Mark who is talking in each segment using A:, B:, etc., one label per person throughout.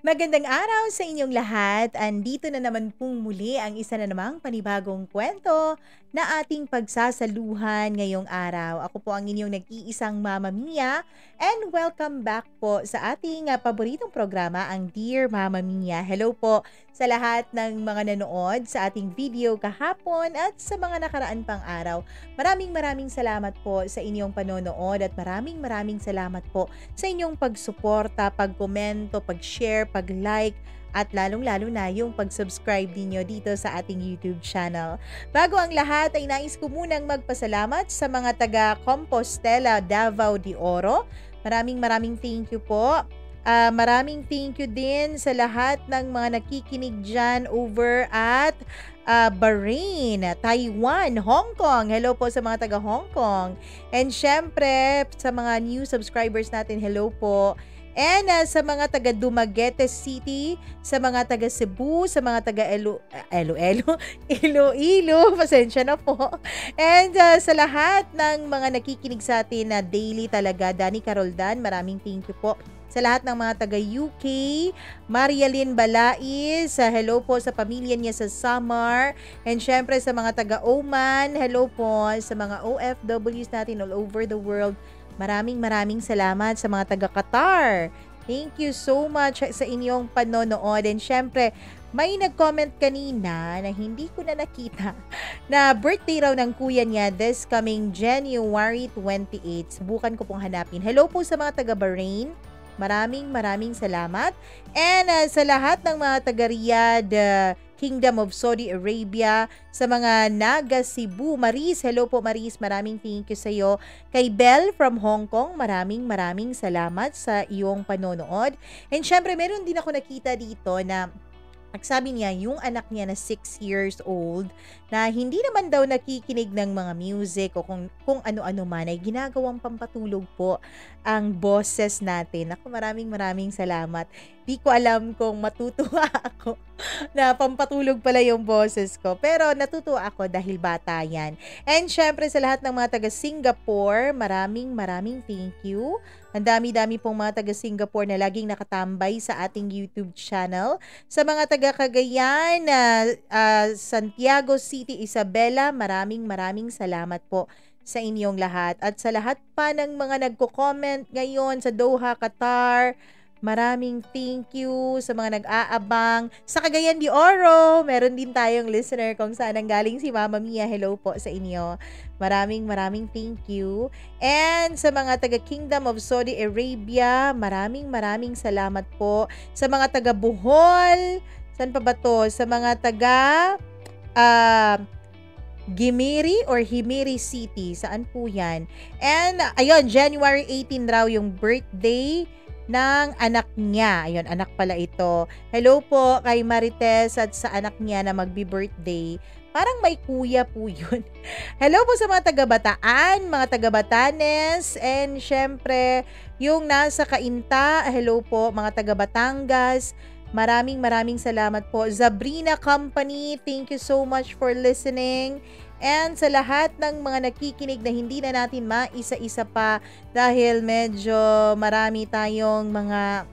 A: Magandang araw sa inyong lahat. Andito na naman pong muli ang isa na namang panibagong kwento na ating pagsasaluhan ngayong araw. Ako po ang inyong nag-iisang Mama Mia and welcome back po sa ating paboritong programa, ang Dear Mama Mia. Hello po sa lahat ng mga nanood sa ating video kahapon at sa mga nakaraan pang araw. Maraming salamat po sa inyong panonood at maraming salamat po sa inyong pagsuporta, pagkomento, pag-share, pag-like, at lalong-lalo na yung pag-subscribe ninyo dito sa ating YouTube channel. Bago ang lahat ay nais ko munang magpasalamat sa mga taga Compostela, Davao de Oro. Maraming thank you po. Maraming thank you din sa lahat ng mga nakikinig dyan over at Bahrain, Taiwan, Hong Kong. Hello po sa mga taga Hong Kong. And syempre, sa mga new subscribers natin, hello po. And sa mga taga Dumaguete City, sa mga taga Cebu, sa mga taga Iloilo, pasensya na po. And sa lahat ng mga nakikinig sa atin na daily talaga, Danny Caroldan, maraming thank you po. Sa lahat ng mga taga UK, Marialyn Balais, hello po sa pamilya niya sa Samar. And syempre sa mga taga Oman, hello po sa mga OFWs natin all over the world. Maraming salamat sa mga taga Qatar. Thank you so much sa inyong panonood. And syempre, may nag-comment kanina na hindi ko na nakita na birthday raw ng kuya niya this coming January 28. Subukan ko pong hanapin. Hello po sa mga taga Bahrain. Maraming salamat. And sa lahat ng mga taga Riyadh, Kingdom of Saudi Arabia, sa mga Naga Cebu, Maris, hello po Maris, maraming thank you sa iyo. Kay Belle from Hong Kong, maraming salamat sa iyong panonood. And syempre, meron din ako nakita dito na nagsabi niya yung anak niya na 6 years old na hindi naman daw nakikinig ng mga music o kung ano-ano man ay ginagawang pampatulog po ang boses natin. Ako maraming salamat. Di ko alam kung matutuwa ako na pampatulog pala yung boses ko. Pero natutuwa ako dahil bata yan. And syempre sa lahat ng mga taga Singapore, maraming thank you. Ang dami pong mga taga Singapore na laging nakatambay sa ating YouTube channel. Sa mga taga Cagayan, Santiago City, Isabela, maraming salamat po sa inyong lahat. At sa lahat pa ng mga nagko-comment ngayon sa Doha, Qatar, maraming thank you sa mga nag-aabang. Sa Cagayan de Oro, meron din tayong listener kung saan ang galing si Mama Mia. Hello po sa inyo. Maraming thank you. And sa mga taga Kingdom of Saudi Arabia, maraming salamat po. Sa mga taga Bohol, saan pa ba to? Sa mga taga Gimiri or Himiri City, saan po yan? And ayun, January 18 raw yung birthday ng anak niya. Ayun, anak pala ito. Hello po kay Marites at sa anak niya na magbi-birthday. Parang may kuya po yun. Hello po sa mga taga-Bataan, mga taga-Batanes, and syempre, yung nasa Cainta, hello po, mga taga-Batangas. Maraming salamat po. Zabrina Company, thank you so much for listening. And sa lahat ng mga nakikinig na hindi na natin maisa-isa pa dahil medyo marami tayong mga,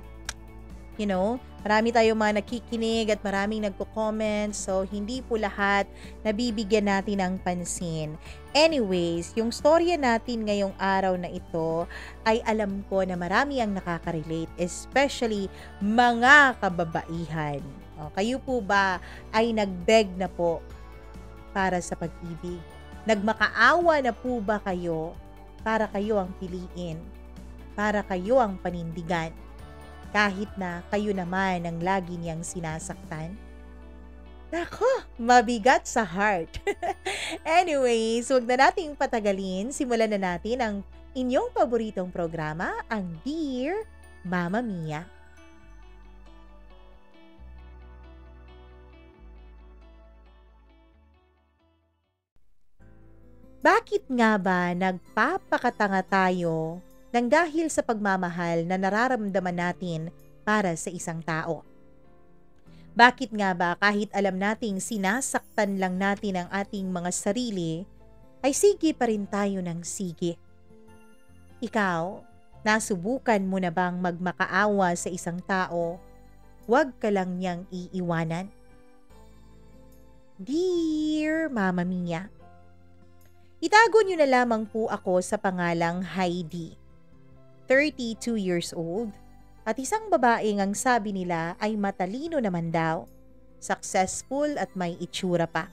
A: marami tayong mga nakikinig at maraming nagko-comment. So, hindi po lahat nabibigyan natin ng pansin. Anyways, yung storya natin ngayong araw na ito ay alam ko na marami ang nakaka-relate, especially mga kababaihan. O, kayo po ba ay nag-beg na po para sa pag-ibig? Nagmakaawa na po ba kayo para kayo ang piliin? Para kayo ang panindigan? Kahit na kayo naman ang lagi niyang sinasaktan? Nako, mabigat sa heart. Anyways, huwag na nating patagalin. Simulan na natin ang inyong paboritong programa, ang Dear Mama Mia. Bakit nga ba nagpapakatanga tayo nang dahil sa pagmamahal na nararamdaman natin para sa isang tao? Bakit nga ba kahit alam nating sinasaktan lang natin ang ating mga sarili, ay sige pa rin tayo ng sige? Ikaw, nasubukan mo na bang magmakaawa sa isang tao huwag ka lang niyang iiwanan. Dear Mama Mia, itago niyo na lamang po ako sa pangalang Heidi, 32 years old, at isang babaeng ang sabi nila ay matalino naman daw, successful at may itsura pa.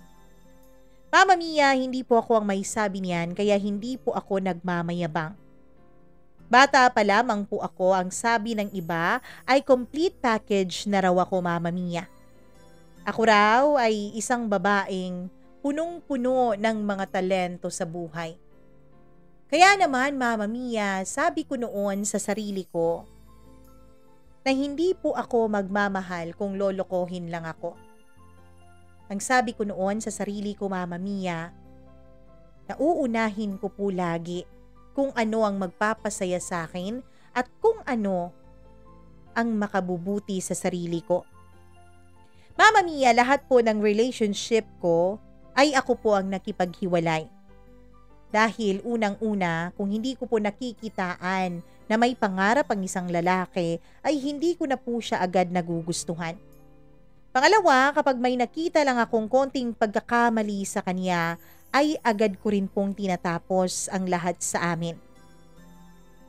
A: Mama Mia, hindi po ako ang may sabi niyan kaya hindi po ako nagmamayabang. Bata pa lamang po ako, ang sabi ng iba ay complete package na raw ako, Mama Mia. Ako raw ay isang babaeng punong-puno ng mga talento sa buhay. Kaya naman, Mama Mia, sabi ko noon sa sarili ko na hindi po ako magmamahal kung lolokohin lang ako. Ang sabi ko noon sa sarili ko, Mama Mia, na uunahin ko po lagi kung ano ang magpapasaya sa akin at kung ano ang makabubuti sa sarili ko. Mama Mia, lahat po ng relationship ko ay ako po ang nakipaghiwalay. Dahil unang-una, kung hindi ko po nakikitaan na may pangarap ang isang lalaki, ay hindi ko na po siya agad nagugustuhan. Pangalawa, kapag may nakita lang akong konting pagkakamali sa kanya, ay agad ko rin pong tinatapos ang lahat sa amin.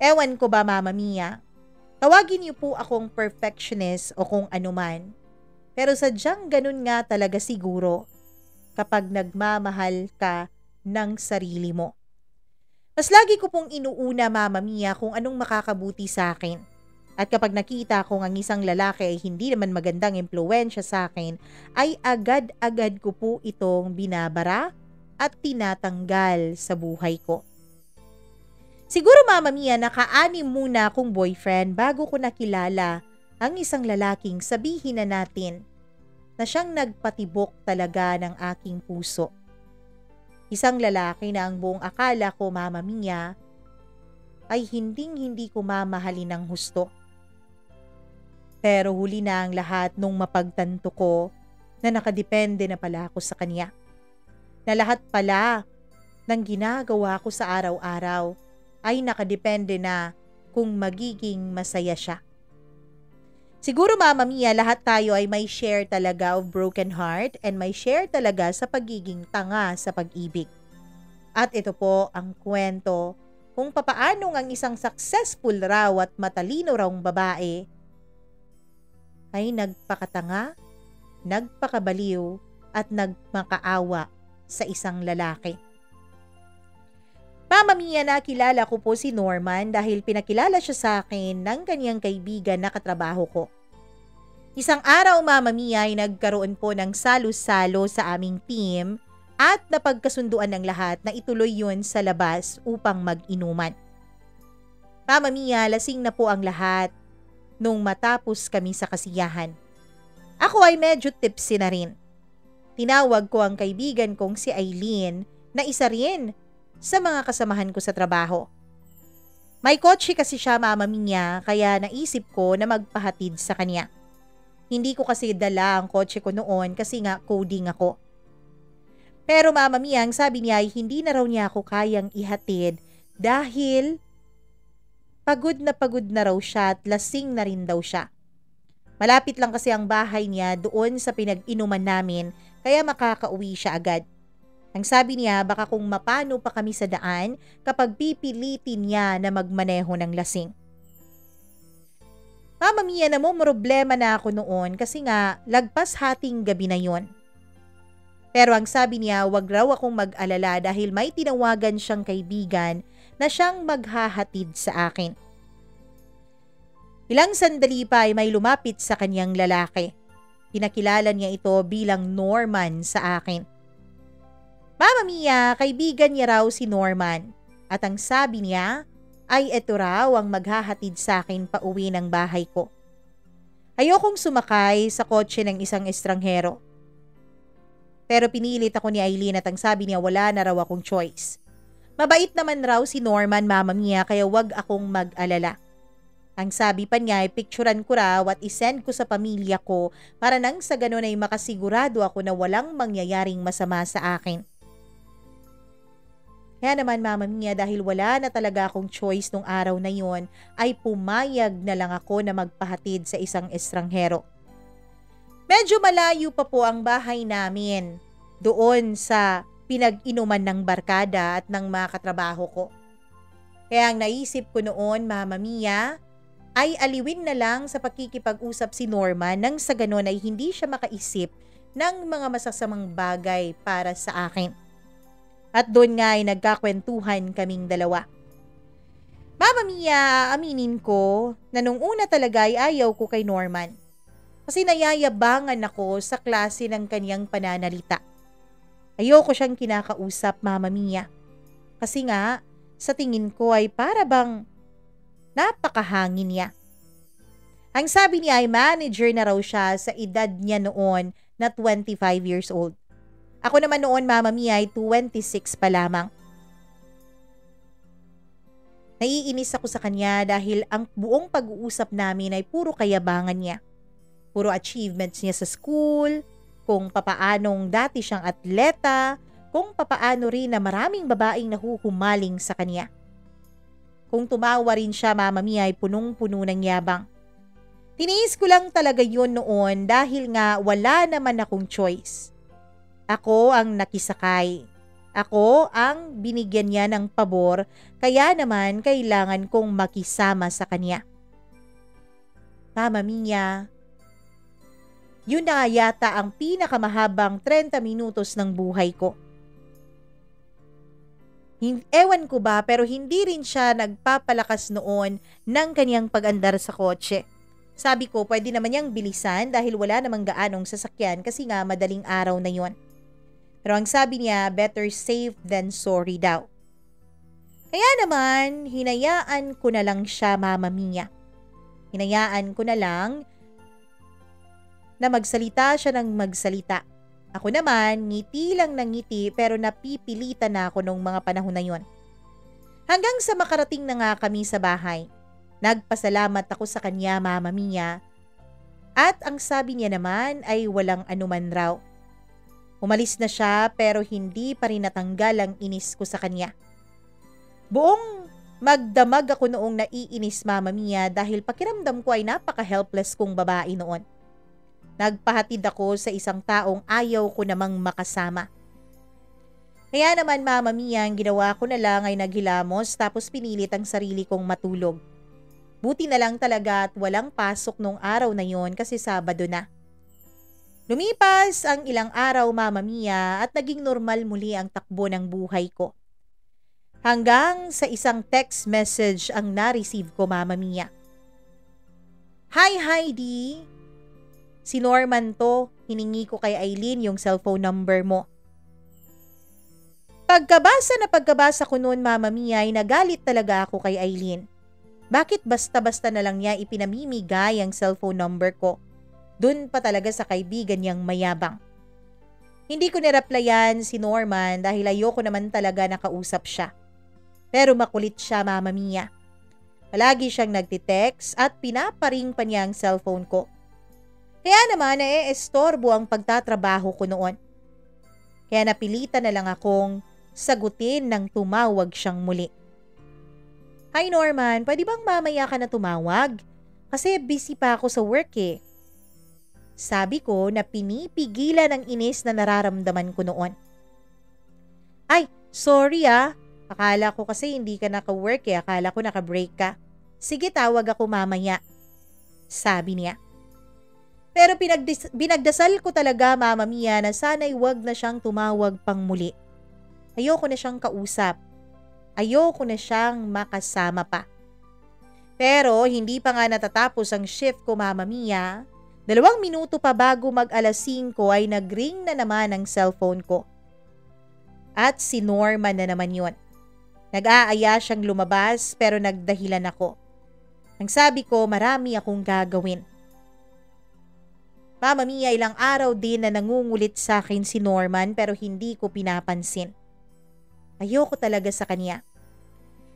A: Ewan ko ba, Mama Mia, tawagin niyo po akong perfectionist o kung anuman. Pero sadyang ganun nga talaga siguro kapag nagmamahal ka ng sarili mo. Mas lagi ko pong inuuna, Mama Mia, kung anong makakabuti sa akin. At kapag nakita kong ang isang lalaki ay hindi naman magandang impluwensya sa akin, ay agad-agad ko po itong binabara at tinatanggal sa buhay ko. Siguro, Mama Mia, naka-anim muna akong boyfriend bago ko nakilala ang isang lalaking sabihin na natin na siyang nagpatibok talaga ng aking puso. Isang lalaki na ang buong akala ko, Mama Mia, ay hinding-hindi ko mamahalin ng husto. Pero huli na ang lahat nung mapagtanto ko na nakadepende na pala ako sa kanya. Na lahat pala ng ginagawa ko sa araw-araw ay nakadepende na kung magiging masaya siya. Siguro, Mama Mia, lahat tayo ay may share talaga of broken heart and may share talaga sa pagiging tanga sa pag-ibig. At ito po ang kwento kung papaano ang isang successful raw at matalino rawng babae ay nagpakatanga, nagpakabaliw at nagmakaawa sa isang lalaki. Mama Mia, nakilala ko po si Norman dahil pinakilala siya sa akin ng kanyang kaibigan na katrabaho ko. Isang araw, Mama Mia, ay nagkaroon po ng salo-salo sa aming team at napagkasunduan ng lahat na ituloy yun sa labas upang mag-inuman. Mama Mia, lasing na po ang lahat nung matapos kami sa kasiyahan. Ako ay medyo tipsy na rin. Tinawag ko ang kaibigan kong si Aileen na isa rin sa mga kasamahan ko sa trabaho. May kotse kasi siya, Mama Mia, kaya naisip ko na magpahatid sa kanya. Hindi ko kasi dala ang kotse ko noon kasi nga coding ako. Pero Mama Mia, ang sabi niya ay hindi na raw niya ako kayang ihatid dahil pagod na raw siya at lasing na rin daw siya. Malapit lang kasi ang bahay niya doon sa pinag-inuman namin kaya makakauwi siya agad. Ang sabi niya baka kung mapano pa kami sa daan kapag pipilitin niya na magmaneho ng lasing. Mama Mia, namumroblema na ako noon kasi nga lagpas hating gabi na yon. Pero ang sabi niya wag raw akong mag-alala dahil may tinawagan siyang kaibigan na siyang maghahatid sa akin. Ilang sandali pa ay may lumapit sa kanyang lalaki. Pinakilala niya ito bilang Norman sa akin. Mama Mia, kaibigan niya raw si Norman at ang sabi niya ay ito raw ang maghahatid sa akin pa uwi ng bahay ko. Ayokong sumakay sa kotse ng isang estranghero. Pero pinilit ako ni Aileen at ang sabi niya wala na raw akong choice. Mabait naman raw si Norman, Mama Mia, kaya wag akong mag-alala. Ang sabi pa niya ay picturean ko raw at isend ko sa pamilya ko para nang sa ganun ay makasigurado ako na walang mangyayaring masama sa akin. Kaya naman, Mama Mia, dahil wala na talaga akong choice nung araw na yon, ay pumayag na lang ako na magpahatid sa isang estranghero. Medyo malayo pa po ang bahay namin doon sa pinag-inuman ng barkada at ng mga katrabaho ko. Kaya ang naisip ko noon, Mama Mia, ay aliwin na lang sa pakikipag-usap si Norman nang sa ganon ay hindi siya makaisip ng mga masasamang bagay para sa akin. At doon nga ay nagkakwentuhan kaming dalawa. Mama Mia, aminin ko na nung una talaga ay ayaw ko kay Norman. Kasi nayayabangan ako sa klase ng kanyang pananalita. Ayoko siyang kinakausap, Mama Mia. Kasi nga, sa tingin ko ay para bang napakahangin niya. Ang sabi niya ay manager na raw siya sa edad niya noon na 25 years old. Ako naman noon, Mama Mia, ay 26 pa lamang. Naiinis ako sa kanya dahil ang buong pag-uusap namin ay puro kayabangan niya. Puro achievements niya sa school, kung papaanong dati siyang atleta, kung papaano rin na maraming babaeng nahuhumaling sa kanya. Kung tumawa rin siya, Mama Mia, ay punong-puno ng yabang. Tiniis ko lang talaga yun noon dahil nga wala naman akong choice. Ako ang nakisakay. Ako ang binigyan niya ng pabor, kaya naman kailangan kong makisama sa kanya. Mama Mia, yun na yata ang pinakamahabang 30 minutos ng buhay ko. Ewan ko ba, pero hindi rin siya nagpapalakas noon ng kanyang pag-andar sa kotse. Sabi ko, pwede naman niyang bilisan dahil wala namang gaanong sasakyan kasi nga madaling araw na yon. Pero ang sabi niya, better safe than sorry daw. Kaya naman, hinayaan ko na lang siya, Mama Mia. Hinayaan ko na lang na magsalita siya ng magsalita. Ako naman, ngiti lang ng ngiti pero napipilitan na ako nung mga panahon na yon. Hanggang sa makarating na nga kami sa bahay. Nagpasalamat ako sa kanya, Mama Mia. At ang sabi niya naman ay walang anuman raw. Umalis na siya pero hindi pa rin natanggal ang inis ko sa kanya. Buong magdamag ako noong naiinis, Mama Mia, dahil pakiramdam ko ay napaka-helpless kong babae noon. Nagpahatid ako sa isang taong ayaw ko namang makasama. Kaya naman, Mama Mia, ang ginawa ko na lang ay naghilamos tapos pinilit ang sarili kong matulog. Buti na lang talaga at walang pasok nung araw na yon kasi Sabado na. Lumipas ang ilang araw, Mama Mia, at naging normal muli ang takbo ng buhay ko. Hanggang sa isang text message ang na-receive ko, Mama Mia. Hi Heidi! Si Norman to, hiningi ko kay Aileen yung cellphone number mo. Pagkabasa ko noon, Mama Mia, ay nagalit talaga ako kay Aileen. Bakit basta-basta na lang niya ipinamimigay ang cellphone number ko? Dun pa talaga sa kaibigan niyang mayabang. Hindi ko nireplyan si Norman dahil ayoko naman talaga nakausap siya. Pero makulit siya, Mama Mia. Palagi siyang nagtitext at pinaparing pa niya ang cellphone ko. Kaya naman naiestorbo ang pagtatrabaho ko noon. Kaya napilitan na lang akong sagutin nang tumawag siyang muli. Hi Norman, pwede bang mamaya ka na tumawag? Kasi busy pa ako sa work eh. Sabi ko na pinipigilan ang inis na nararamdaman ko noon. Ay, sorry ah. Akala ko kasi hindi ka naka-work eh. Akala ko naka-break ka. Sige, tawag ako mamaya. Sabi niya. Pero binagdasal ko talaga, Mama Mia, na sana'y wag na siyang tumawag pang muli. Ayoko na siyang kausap. Ayoko na siyang makasama pa. Pero hindi pa nga natatapos ang shift ko, Mama Mia. 2 minuto pa bago mag-alas 5 ay nag-ring na naman ang cellphone ko. At si Norman na naman yun. Nag-aaya siyang lumabas pero nagdahilan ako. Ang sabi ko, marami akong gagawin. Mama Mia, ilang araw din na nangungulit sa akin si Norman pero hindi ko pinapansin. Ayoko talaga sa kanya.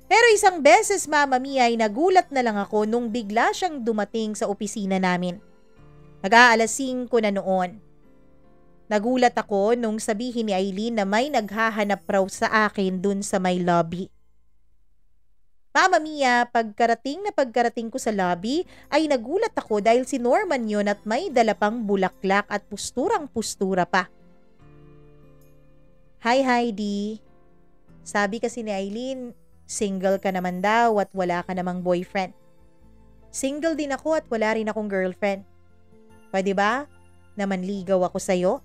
A: Pero isang beses, Mama Mia, ay nagulat na lang ako nung bigla siyang dumating sa opisina namin. Mag-aalas 5 na noon. Nagulat ako nung sabihin ni Aileen na may naghahanap raw sa akin dun sa may lobby. Mama Mia, pagkarating ko sa lobby ay nagulat ako dahil si Norman yun at may dala pang bulaklak at pusturang-pustura pa. Hi Heidi, sabi kasi ni Eileen, single ka naman daw at wala ka namang boyfriend. Single din ako at wala rin akong girlfriend. Pwede ba na manligaw ako sa'yo?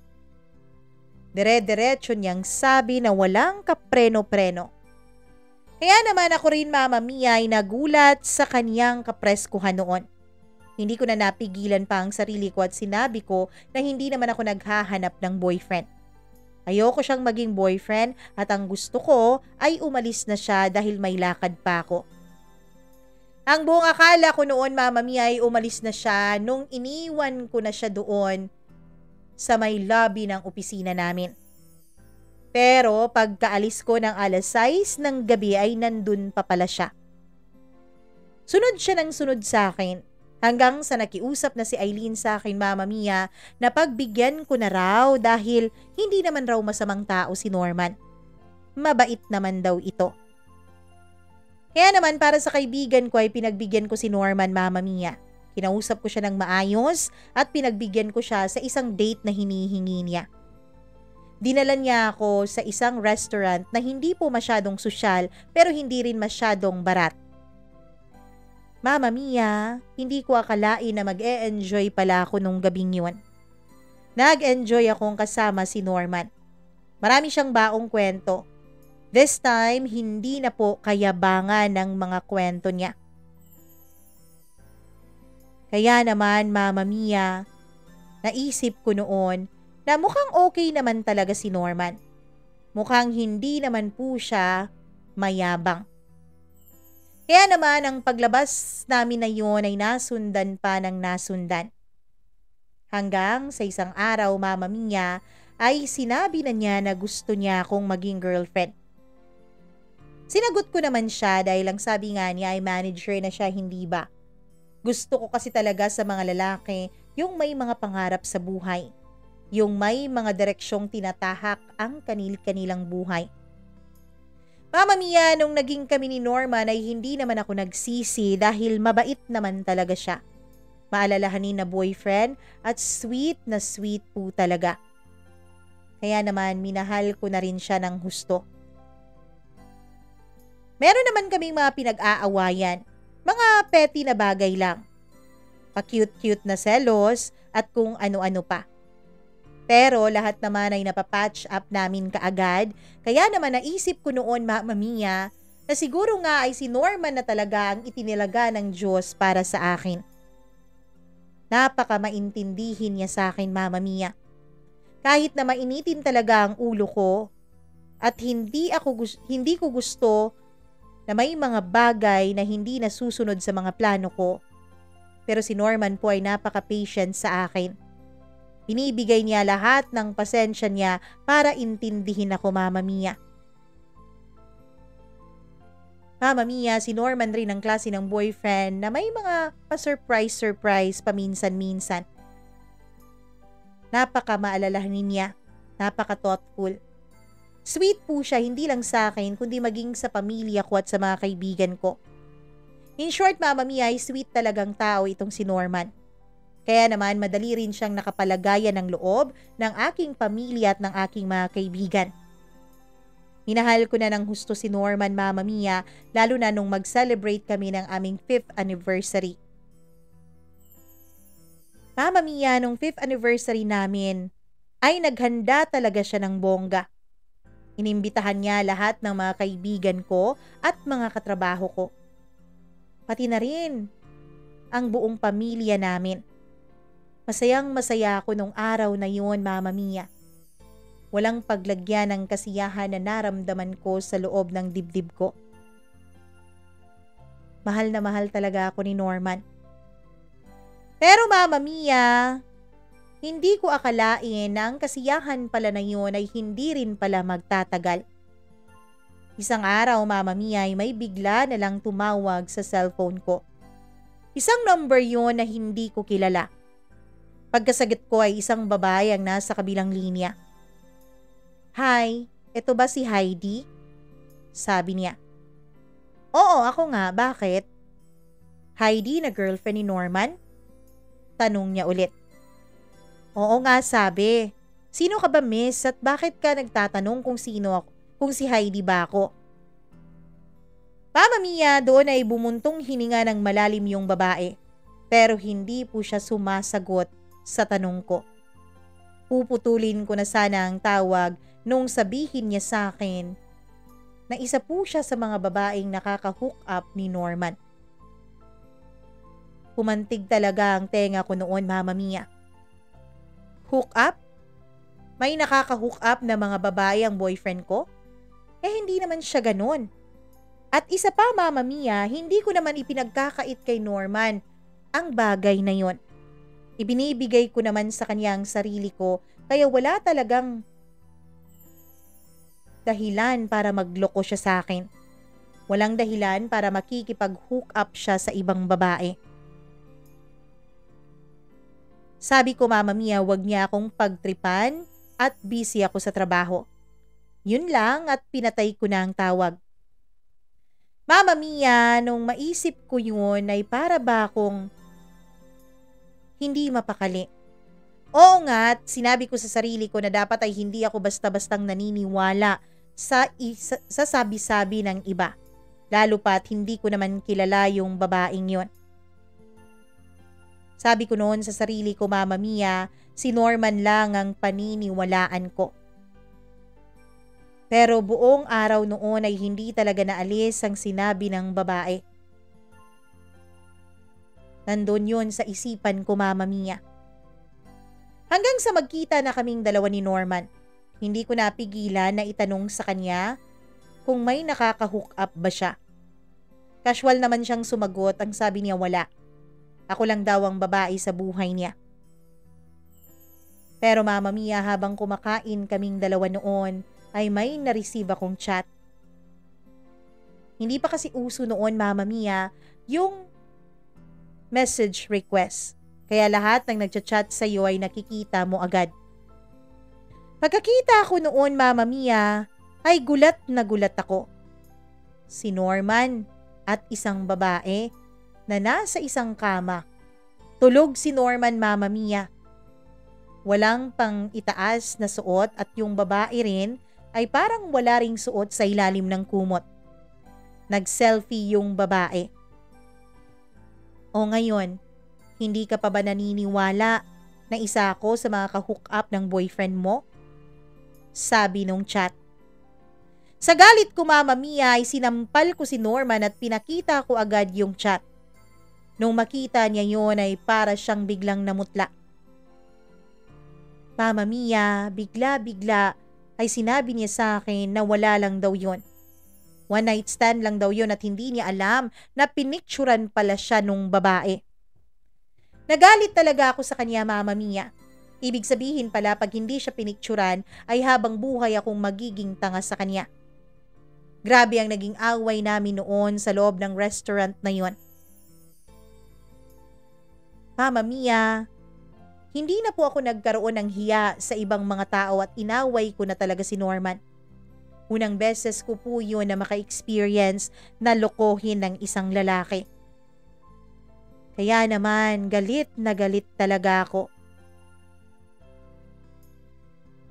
A: Dire-diretso niyang sabi na walang kapreno-preno. Kaya naman ako rin Mama Mia ay nagulat sa kaniyang kapreskuhan noon. Hindi ko na napigilan pa ang sarili ko at sinabi ko na hindi naman ako naghahanap ng boyfriend. Ayoko siyang maging boyfriend at ang gusto ko ay umalis na siya dahil may lakad pa ako. Ang buong akala ko noon Mama Mia ay umalis na siya nung iniwan ko na siya doon sa may lobby ng opisina namin. Pero pagkaalis ko ng 6:00 ng gabi ay nandun pa pala siya. Sunod siya ng sunod sa akin hanggang sa nakiusap na si Eileen sa akin Mama Mia na pagbigyan ko na raw dahil hindi naman raw masamang tao si Norman. Mabait naman daw ito. Kaya naman para sa kaibigan ko ay pinagbigyan ko si Norman Mama Mia. Kinausap ko siya ng maayos at pinagbigyan ko siya sa isang date na hinihingi niya. Dinala niya ako sa isang restaurant na hindi po masyadong sosyal pero hindi rin masyadong barat. Mama Mia, hindi ko akalain na mag-e-enjoy pala ako nung gabing yun. Nag-enjoy akong kasama si Norman. Marami siyang baong kwento. This time, hindi na po kayabangan ng mga kwento niya. Kaya naman, Mama Mia, naisip ko noon na mukhang okay naman talaga si Norman. Mukhang hindi naman po siya mayabang. Kaya naman ang paglabas namin na yun ay nasundan pa ng nasundan. Hanggang sa isang araw, Mama Mia, ay sinabi na niya na gusto niya akong maging girlfriend. Sinagot ko naman siya dahil ang sabi nga niya ay manager na siya, hindi ba? Gusto ko kasi talaga sa mga lalaki yung may mga pangarap sa buhay. Yung may mga direksyong tinatahak ang kanilang buhay. Mama Mia, nung naging kami ni Norman ay hindi naman ako nagsisi dahil mabait naman talaga siya. Maalalahanin na boyfriend at sweet po talaga. Kaya naman minahal ko na rin siya ng husto. Meron naman kaming mga pinag-aawayan, mga petty na bagay lang. Pa-cute-cute na selos at kung ano-ano pa. Pero lahat naman ay napapatch up namin kaagad, kaya naman naisip ko noon Mama Mia na siguro nga ay si Norman na talaga ang itinilaga ng Diyos para sa akin. Napaka maintindihin niya sa akin Mama Mia. Kahit na mainitin talaga ang ulo ko at hindi ko gusto na may mga bagay na hindi nasusunod sa mga plano ko. Pero si Norman po ay napaka-patient sa akin. Binibigay niya lahat ng pasensya niya para intindihin ako Mama Mia. Mama Mia, si Norman rin ang klase ng boyfriend na may mga pa-surprise paminsan-minsan. Napaka-maalalahanin niya, napaka-thoughtful. Sweet po siya hindi lang sa akin kundi maging sa pamilya ko at sa mga kaibigan ko. In short, Mama Mia, ay sweet talagang tao itong si Norman. Kaya naman madali rin siyang nakapalagayan ng loob ng aking pamilya at ng aking mga kaibigan. Minahal ko na ng husto si Norman, Mama Mia, lalo na nung mag-celebrate kami ng aming 5th anniversary. Mama Mia, nung 5th anniversary namin, ay naghanda talaga siya ng bongga. Inimbitahan niya lahat ng mga kaibigan ko at mga katrabaho ko. Pati na rin ang buong pamilya namin. Masayang-masaya ako nung araw na yun, Mama Mia. Walang paglagyan ng kasiyahan na naramdaman ko sa loob ng dibdib ko. Mahal na mahal talaga ako ni Norman. Pero Mama Mia, hindi ko akalain na ang kasiyahan pala na yun ay hindi rin pala magtatagal. Isang araw, Mama Mia, ay may bigla na lang tumawag sa cellphone ko. Isang number yun na hindi ko kilala. Pagkasagot ko ay isang babae ang nasa kabilang linya. Hi, eto ba si Heidi? Sabi niya. Oo, ako nga, bakit? Heidi na girlfriend ni Norman? Tanong niya ulit. Oo nga, sabi. Sino ka ba, miss, at bakit ka nagtatanong kung sino ako, kung si Heidi ba ako? Mama Mia, doon ay bumuntong hininga ng malalim yung babae. Pero hindi po siya sumasagot sa tanong ko. Puputulin ko na sana ang tawag nung sabihin niya sa akin na isa po siya sa mga babaeng nakaka-hook up ni Norman. Pumantig talaga ang tenga ko noon, Mama Mia. Hook up? May nakaka-hook up na mga babae ang boyfriend ko? Hindi naman siya ganun. At isa pa, Mama Mia, hindi ko naman ipinagkakait kay Norman ang bagay na yon. Ibinibigay ko naman sa kanya ang sarili ko, kaya wala talagang dahilan para magloko siya sa akin. Walang dahilan para makikipag-hook up siya sa ibang babae. Sabi ko, Mama Mia, wag niya akong pagtripan at busy ako sa trabaho. Yun lang at pinatay ko na ang tawag. Mama Mia, nung maisip ko yun ay para ba akong hindi mapakali. Oo nga, at sinabi ko sa sarili ko na dapat ay hindi ako basta-bastang naniniwala sa sabi-sabi ng iba. Lalo pat hindi ko naman kilala yung babaeng yon. Sabi ko noon sa sarili ko, Mama Mia, si Norman lang ang paniniwalaan ko. Pero buong araw noon ay hindi talaga naalis ang sinabi ng babae. Nandun yun sa isipan ko, Mama Mia. Hanggang sa magkita na kaming dalawa ni Norman, hindi ko napigilan na itanong sa kanya kung may nakaka-hook up ba siya. Casual naman siyang sumagot, ang sabi niya wala. Ako lang daw ang babae sa buhay niya. Pero Mama Mia, habang kumakain kaming dalawa noon, ay may na-receive akong chat. Hindi pa kasi uso noon, Mama Mia, yung message request. Kaya lahat ng nagchat-chat sa iyo ay nakikita mo agad. Pagkakita ko noon, Mama Mia, ay gulat na gulat ako. Si Norman at isang babae na nasa isang kama. Tulog si Norman, Mama Mia. Walang pang itaas na suot at yung babae rin ay parang wala ring suot sa ilalim ng kumot. Nag-selfie yung babae. O ngayon, hindi ka pa ba naniniwala na isa ako sa mga ka-hook up ng boyfriend mo? Sabi nung chat. Sa galit ko, Mama Mia, ay sinampal ko si Norman at pinakita ko agad yung chat. Nung makita niya yun ay para siyang biglang namutla. Mama Mia, bigla-bigla ay sinabi niya sa akin na wala lang daw yun. One night stand lang daw yun at hindi niya alam na pinicturan pala siya nung babae. Nagalit talaga ako sa kanya, Mama Mia. Ibig sabihin pala pag hindi siya pinicturan ay habang buhay akong magiging tanga sa kanya. Grabe ang naging away namin noon sa loob ng restaurant na yun. Mama Mia, hindi na po ako nagkaroon ng hiya sa ibang mga tao at inaway ko na talaga si Norman. Unang beses ko po yun na maka-experience na lokohin ng isang lalaki. Kaya naman, galit na galit talaga ako.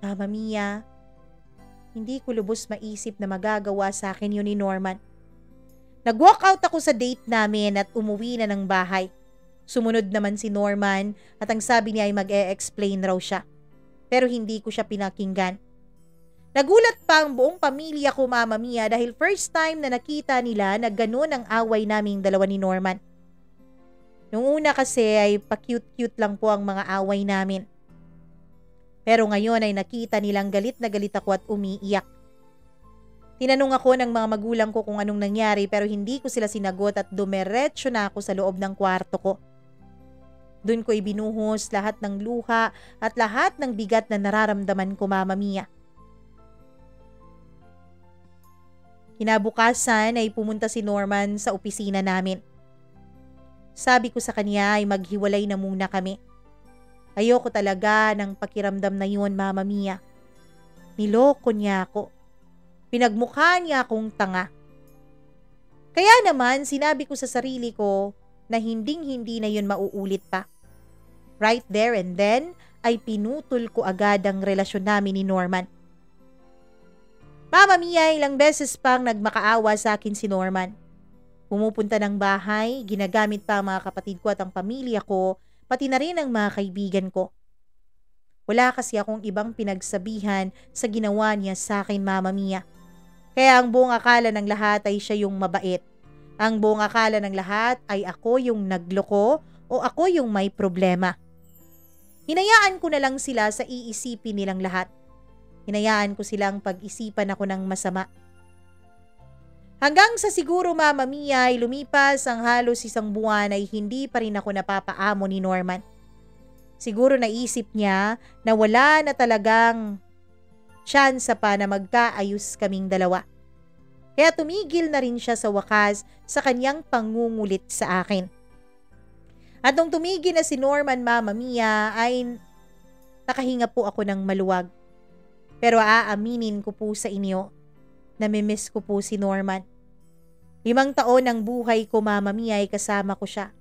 A: Mama Mia, hindi ko lubos maisip na magagawa sa akin yun ni Norman. Nag-walk out ako sa date namin at umuwi na ng bahay. Sumunod naman si Norman at ang sabi niya ay mag-e-explain raw siya. Pero hindi ko siya pinakinggan. Nagulat pa ang buong pamilya ko, Mama Mia, dahil first time na nakita nila na ganun ang away naming dalawa ni Norman. Noong una kasi ay pa-cute-cute lang po ang mga away namin. Pero ngayon ay nakita nilang galit na galit ako at umiiyak. Tinanong ako ng mga magulang ko kung anong nangyari pero hindi ko sila sinagot at dumiretso na ako sa loob ng kwarto ko. Doon ko ibinuhos lahat ng luha at lahat ng bigat na nararamdaman ko, Mama Mia. Kinabukasan ay pumunta si Norman sa opisina namin. Sabi ko sa kanya ay maghiwalay na muna kami. Ayoko talaga ng pakiramdam na yun, Mama Mia. Niloko niya ako. Pinagmukha niya akong tanga. Kaya naman sinabi ko sa sarili ko na hinding-hindi na yun mauulit pa. Right there and then ay pinutol ko agad ang relasyon namin ni Norman. Mama Mia, ilang beses pang nagmakaawa sa akin si Norman. Pumupunta ng bahay, ginagamit pa ang mga kapatid ko at ang pamilya ko, pati na rin ang mga kaibigan ko. Wala kasi akong ibang pinagsabihan sa ginawa niya sa akin, Mama Mia. Kaya ang buong akala ng lahat ay siya yung mabait. Ang buong akala ng lahat ay ako yung nagloko o ako yung may problema. Hinayaan ko na lang sila sa iisipin nilang lahat. Hinayaan ko silang pag-isipan ako ng masama. Hanggang sa siguro, Mama Mia, ay lumipas ang halos isang buwan ay hindi pa rin ako napapaamo ni Norman. Siguro naisip niya na wala na talagang tsansa pa na magkaayos kaming dalawa. Kaya tumigil na rin siya sa wakas sa kanyang pangungulit sa akin. At nung tumigil na si Norman, Mama Mia, ay nakahinga po ako ng maluwag. Pero aaminin ko po sa inyo, namimiss ko po si Norman. 5 taon ng buhay ko, Mama Mia, ay kasama ko siya.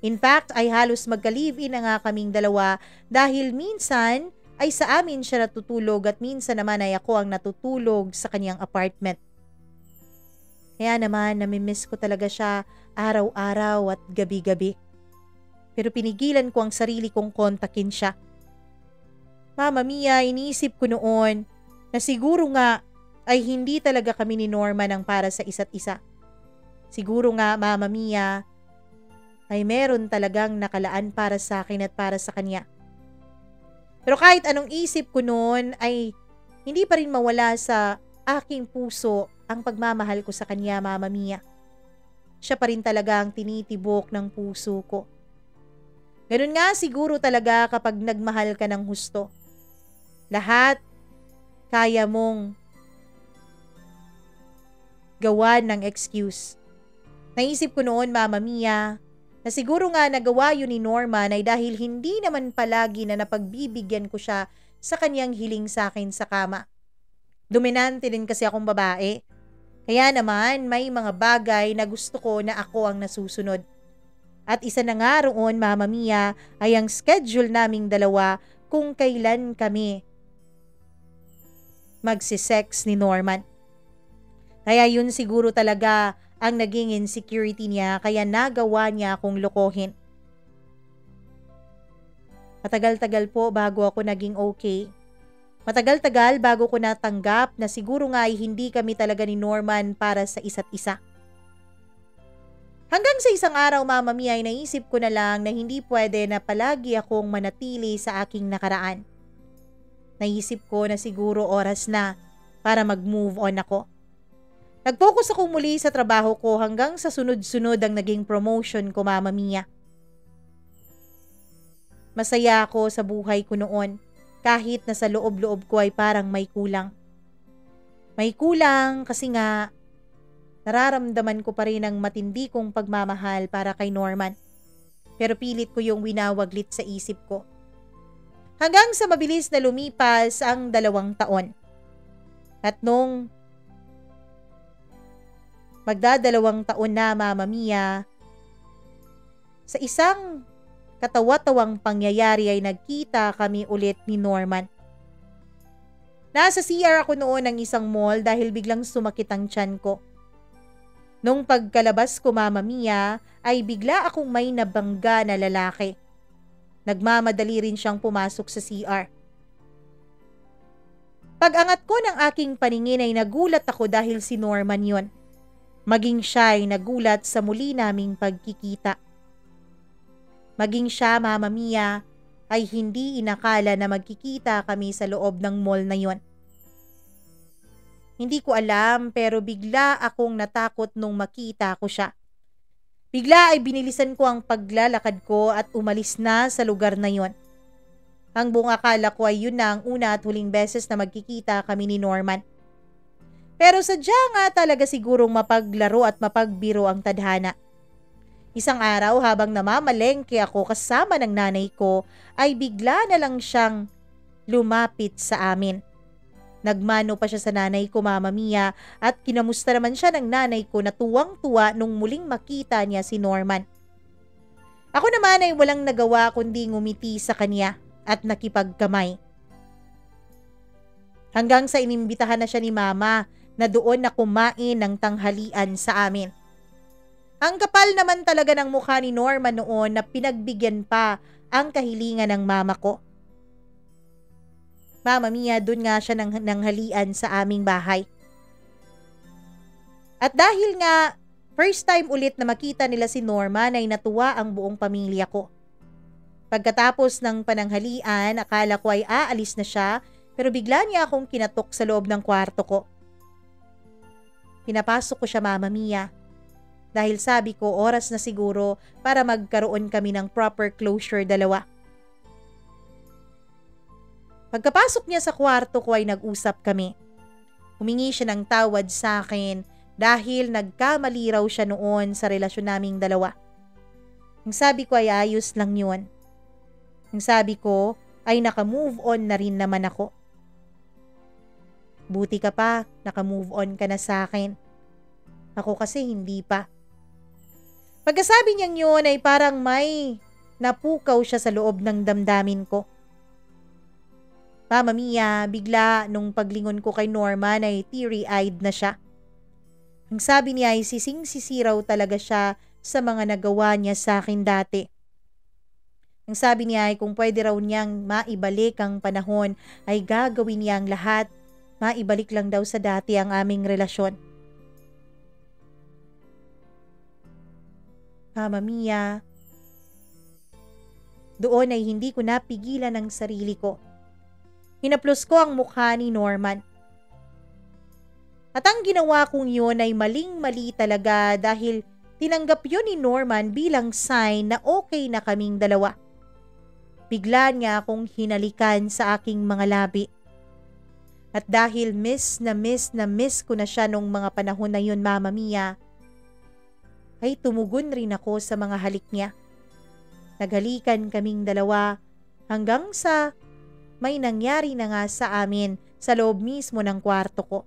A: In fact, ay halos magka-live-in na nga kaming dalawa dahil minsan ay sa amin siya natutulog at minsan naman ay ako ang natutulog sa kanyang apartment. Kaya naman namimiss ko talaga siya araw-araw at gabi-gabi. Pero pinigilan ko ang sarili kong kontakin siya. Mama Mia, iniisip ko noon na siguro nga ay hindi talaga kami ni Norman ang para sa isa't isa. Siguro nga, Mama Mia, ay meron talagang nakalaan para sa akin at para sa kanya. Pero kahit anong isip ko noon ay hindi pa rin mawala sa aking puso ang pagmamahal ko sa kanya, Mama Mia. Siya pa rin talaga ang tinitibok ng puso ko. Ganun nga siguro talaga kapag nagmahal ka ng husto. Lahat kaya mong gawan ng excuse. Naisip ko noon, Mama Mia, na siguro nga nagawa yun ni Norman ay dahil hindi naman palagi na napagbibigyan ko siya sa kanyang hiling sa akin sa kama. Dominante din kasi akong babae. Kaya naman may mga bagay na gusto ko na ako ang nasusunod. At isa na nga roon, Mama Mia, ay ang schedule naming dalawa kung kailan kami magsisex ni Norman. Kaya yun siguro talaga ang naging insecurity niya kaya nagawa niya akong lokohin. Matagal-tagal po bago ako naging okay. Matagal-tagal bago ko natanggap na siguro nga ay hindi kami talaga ni Norman para sa isa't isa. Hanggang sa isang araw, Mama Mia, ay naisip ko na lang na hindi pwede na palagi akong manatili sa aking nakaraan. Naisip ko na siguro oras na para mag-move on ako. Nag-focus ako muli sa trabaho ko hanggang sa sunod-sunod ang naging promotion ko, Mama Mia. Masaya ako sa buhay ko noon kahit na sa loob-loob ko ay parang may kulang. May kulang kasi nga nararamdaman ko pa rin ang matindi kong pagmamahal para kay Norman. Pero pilit ko yung winawaglit sa isip ko. Hanggang sa mabilis na lumipas ang 2 taon. At nung magdadalawang taon na, Mama Mia, sa isang katawa-tawang pangyayari ay nagkita kami ulit ni Norman. Nasa CR ako noon ng isang mall dahil biglang sumakit ang tiyan ko. Nung pagkalabas ko, Mama Mia, ay bigla akong may nabangga na lalaki. Nagmamadali rin siyang pumasok sa CR. Pag-angat ko ng aking paningin ay nagulat ako dahil si Norman yon. Maging siya ay nagulat sa muli naming pagkikita. Maging siya, Mama Mia, ay hindi inakala na magkikita kami sa loob ng mall na yon. Hindi ko alam pero bigla akong natakot nung makita ko siya. Bigla ay binilisan ko ang paglalakad ko at umalis na sa lugar na yon. Ang buong akala ko ay yun na ang una at huling beses na magkikita kami ni Norman. Pero sadya nga talaga sigurong mapaglaro at mapagbiro ang tadhana. Isang araw habang namamalengke ako kasama ng nanay ko ay bigla na lang siyang lumapit sa amin. Nagmano pa siya sa nanay ko, Mama Mia, at kinamusta naman siya ng nanay ko na tuwang-tuwa nung muling makita niya si Norman. Ako naman ay walang nagawa kundi ngumiti sa kanya at nakipagkamay. Hanggang sa inimbitahan na siya ni Mama na doon na kumain ng tanghalian sa amin. Ang kapal naman talaga ng mukha ni Norman noon na pinagbigyan pa ang kahilingan ng mama ko. Mama Mia, doon nga siya nanghalian sa aming bahay. At dahil nga first time ulit na makita nila si Norman ay natuwa ang buong pamilya ko. Pagkatapos ng pananghalian, akala ko ay aalis na siya pero bigla niya akong kinatok sa loob ng kwarto ko. Pinapasok ko siya, Mama Mia, dahil sabi ko oras na siguro para magkaroon kami ng proper closure dalawa. Pagkapasok niya sa kwarto ko ay nag-usap kami. Humingi siya ng tawad sa akin dahil nagkamali raw siya noon sa relasyon naming dalawa. Ang sabi ko ay ayos lang yun. Ang sabi ko ay naka-move on na rin naman ako. Buti ka pa, naka-move on ka na sa akin. Ako kasi hindi pa. Pagkasabi niyang yun ay parang may napukaw siya sa loob ng damdamin ko. Mama Mia, bigla nung paglingon ko kay Norman ay teary-eyed na siya. Ang sabi niya ay sising-sisiraw talaga siya sa mga nagawa niya sa akin dati. Ang sabi niya ay kung pwede raw niyang maibalik ang panahon ay gagawin niya ang lahat. Maibalik lang daw sa dati ang aming relasyon. Mama Mia, doon ay hindi ko napigilan ang sarili ko. Hinaplos ko ang mukha ni Norman. At ang ginawa kong yun ay maling-mali talaga dahil tinanggap yun ni Norman bilang sign na okay na kaming dalawa. Bigla niya akong hinalikan sa aking mga labi. At dahil miss ko na siya nung mga panahon na yun, Mama Mia, ay tumugon rin ako sa mga halik niya. Naghalikan kaming dalawa hanggang sa may nangyari na nga sa amin sa loob mismo ng kwarto ko.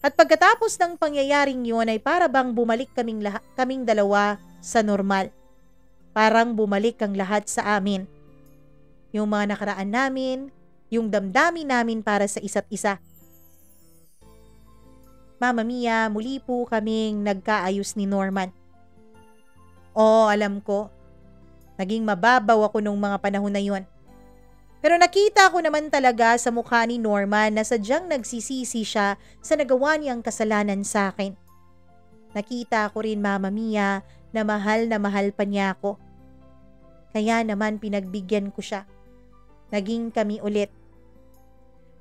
A: At pagkatapos ng pangyayaring yun ay para bang bumalik kaming dalawa sa normal. Parang bumalik ang lahat sa amin. Yung mga nakaraan namin, yung damdamin namin para sa isa't isa. Mama Mia, muli po kaming nagkaayos ni Norman. Oo, alam ko. Naging mababaw ako nung mga panahon na yun. Pero nakita ko naman talaga sa mukha ni Norman na sadyang nagsisisi siya sa nagawa niyang kasalanan sa akin. Nakita ko rin, Mama Mia, na mahal pa niya ako. Kaya naman pinagbigyan ko siya. Naging kami ulit.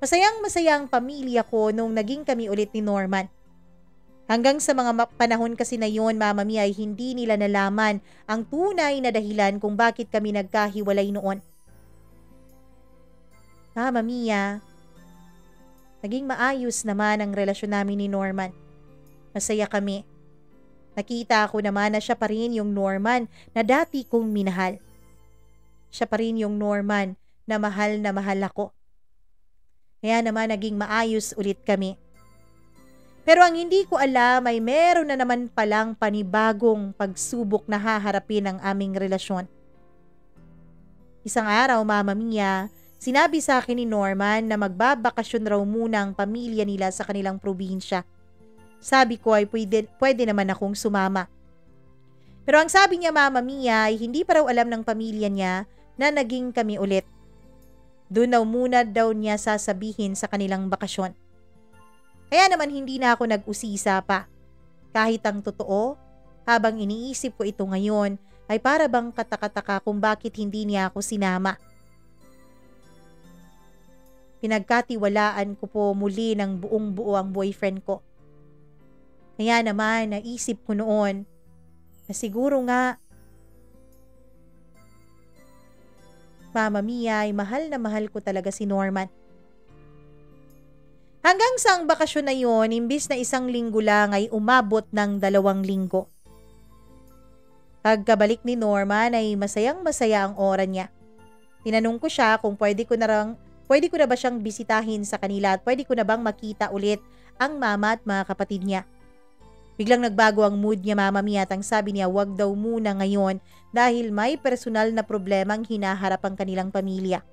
A: Masayang-masaya ang pamilya ko nung naging kami ulit ni Norman. Hanggang sa mga panahon kasi na yun, Mama Mia, ay hindi nila nalaman ang tunay na dahilan kung bakit kami nagkahiwalay noon. Mama Mia, naging maayos naman ang relasyon namin ni Norman. Masaya kami. Nakita ko naman na siya pa rin yung Norman na dati kong minahal. Siya pa rin yung Norman na mahal ako. Kaya naman naging maayos ulit kami. Pero ang hindi ko alam ay meron na naman palang panibagong pagsubok na haharapin ang aming relasyon. Isang araw, Mama Mia, sinabi sa akin ni Norman na magbabakasyon raw muna ang pamilya nila sa kanilang probinsya. Sabi ko ay pwede naman akong sumama. Pero ang sabi niya, Mama Mia, ay hindi pa raw alam ng pamilya niya na naging kami ulit. Doon muna daw niya sasabihin sa kanilang bakasyon. Kaya naman hindi na ako nag-usisa pa. Kahit ang totoo, habang iniisip ko ito ngayon, ay para bang katakataka kung bakit hindi niya ako sinama. Pinagkatiwalaan ko po muli ng buong buo ang boyfriend ko. Kaya naman naisip ko noon na siguro nga, Mama Mia, ay mahal na mahal ko talaga si Norman. Hanggang sa ang bakasyon na yun, imbis na 1 linggo lang ay umabot ng 2 linggo. Pagkabalik ni Norman ay masayang-masaya ang oras niya. Tinanong ko siya kung pwede Pwede ko na ba siyang bisitahin sa kanila at pwede ko na bang makita ulit ang mama at mga kapatid niya? Biglang nagbago ang mood niya, Mama Mia, at ang sabi niya wag daw muna ngayon dahil may personal na problemang hinaharap ang kanilang pamilya.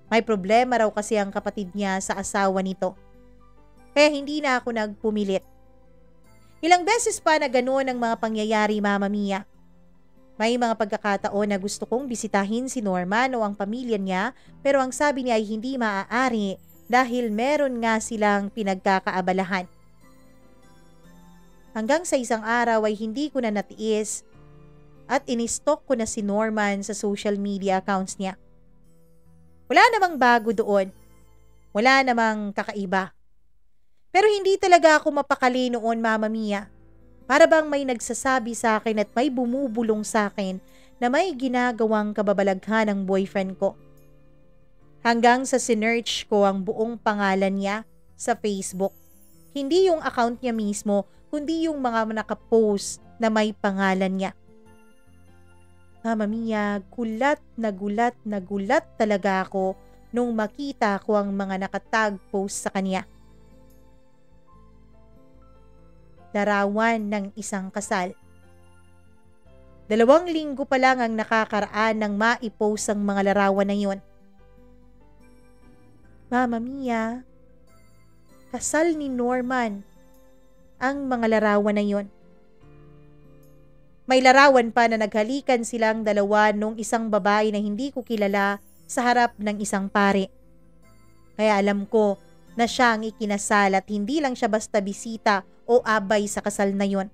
A: May problema raw kasi ang kapatid niya sa asawa nito. Kaya hindi na ako nagpumilit. Ilang beses pa na ganoon ang mga pangyayari, Mama Mia. May mga pagkakataon na gusto kong bisitahin si Norman o ang pamilya niya pero ang sabi niya ay hindi maaari dahil meron nga silang pinagkakaabalahan. Hanggang sa isang araw ay hindi ko na natiis at inistalk ko na si Norman sa social media accounts niya. Wala namang bago doon. Wala namang kakaiba. Pero hindi talaga ako mapakali noon, Mama Mia. Para bang may nagsasabi sa akin at may bumubulong sa akin na may ginagawang kababalaghan ng boyfriend ko. Hanggang sa sinearch ko ang buong pangalan niya sa Facebook. Hindi yung account niya mismo, kundi yung mga nakapost na may pangalan niya. Mama Mia, gulat na gulat talaga ako nung makita ko ang mga nakatag post sa kanya. Larawan ng isang kasal. 2 linggo pa lang ang nakakaraan nang maipost ang mga larawan na yun. Mama Mia, kasal ni Norman ang mga larawan na yun. May larawan pa na naghalikan silang dalawa nung isang babae na hindi ko kilala sa harap ng isang pare. Kaya alam ko na siya ang ikinasal at hindi lang siya basta bisita o abay sa kasal na yun.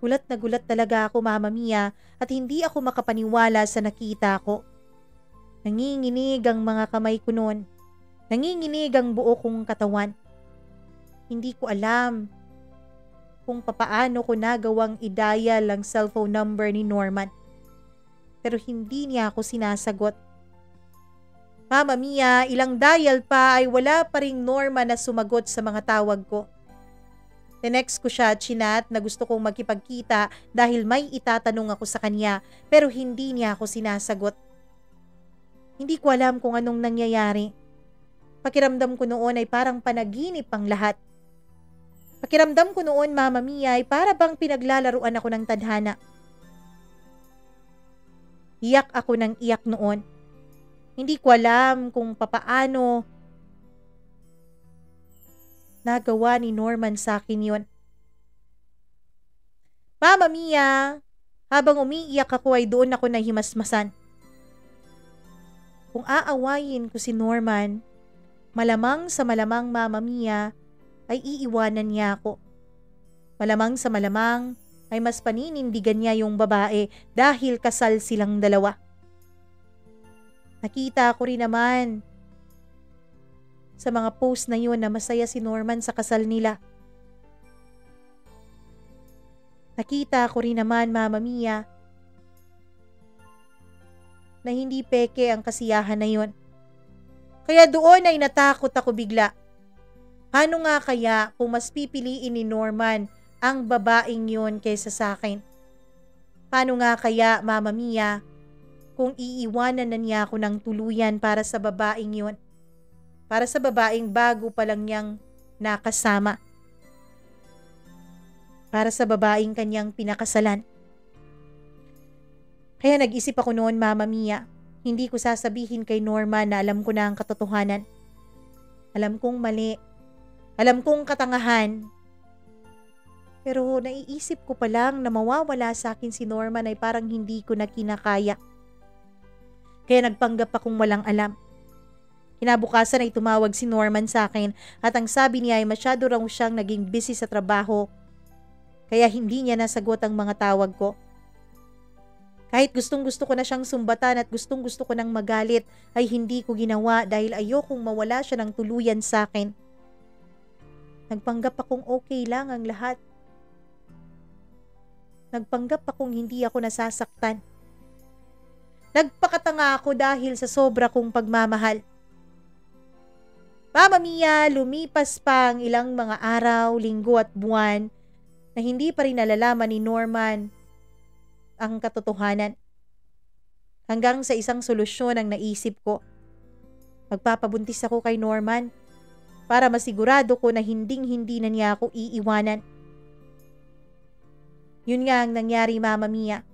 A: Gulat na gulat talaga ako, Mama Mia, at hindi ako makapaniwala sa nakita ko. Nanginginig ang mga kamay ko noon. Nanginginig ang buo kong katawan. Hindi ko alam kung papaano ko nagawang i-dial ang cellphone number ni Norman. Pero hindi niya ako sinasagot. Mama Mia, ilang dial pa ay wala pa ring Norman na sumagot sa mga tawag ko. Tinext ko siya at chinat na gusto kong magkipagkita dahil may itatanong ako sa kanya pero hindi niya ako sinasagot. Hindi ko alam kung anong nangyayari. Pakiramdam ko noon ay parang panaginip ang lahat. Pakiramdam ko noon, Mama Mia, ay para bang pinaglalaruan ako ng tadhana. Iyak ako ng iyak noon. Hindi ko alam kung papaano nagawa ni Norman sa akin yun. Mama Mia, habang umiiyak ako ay doon ako nahimasmasan. Kung aawayin ko si Norman, malamang sa malamang, Mama Mia, ay iiwanan niya ako. Malamang sa malamang ay mas paninindigan niya yung babae dahil kasal silang dalawa. Nakita ko rin naman sa mga post na yun na masaya si Norman sa kasal nila. Nakita ko rin naman, Mama Mia, na hindi peke ang kasiyahan na yun. Kaya doon ay natakot ako bigla. Paano nga kaya kung mas pipiliin ni Norman ang babaeng yun kaysa sa akin? Paano nga kaya, Mama Mia, kung iiwanan na niya ako ng tuluyan para sa babaeng yun? Para sa babaeng bago pa lang niyang nakasama. Para sa babaeng kanyang pinakasalan. Kaya nag-isip ako noon, Mama Mia, hindi ko sasabihin kay Norman na alam ko na ang katotohanan. Alam kong mali. Alam kong katangahan. Pero naiisip ko pa lang na mawawala sa akin si Norman ay parang hindi ko na kinakaya. Kaya nagpanggap akong walang alam. Kinabukasan ay tumawag si Norman sa akin at ang sabi niya ay masyado raw siyang naging busy sa trabaho. Kaya hindi niya nasagot ang mga tawag ko. Kahit gustong-gusto ko na siyang sumbatan at gustong-gusto ko nang magalit ay hindi ko ginawa dahil ayokong mawala siya ng tuluyan sa akin. Nagpanggap akong okay lang ang lahat. Nagpanggap akong hindi ako nasasaktan. Nagpakatanga ako dahil sa sobra kong pagmamahal. Mama Mia, lumipas pa ang ilang mga araw, linggo at buwan na hindi pa rin nalalaman ni Norman ang katotohanan. Hanggang sa isang solusyon ang naisip ko. Magpapabuntis ako kay Norman para masigurado ko na hinding-hindi na niya ako iiwanan. Yun nga ang nangyari, Mama Mia.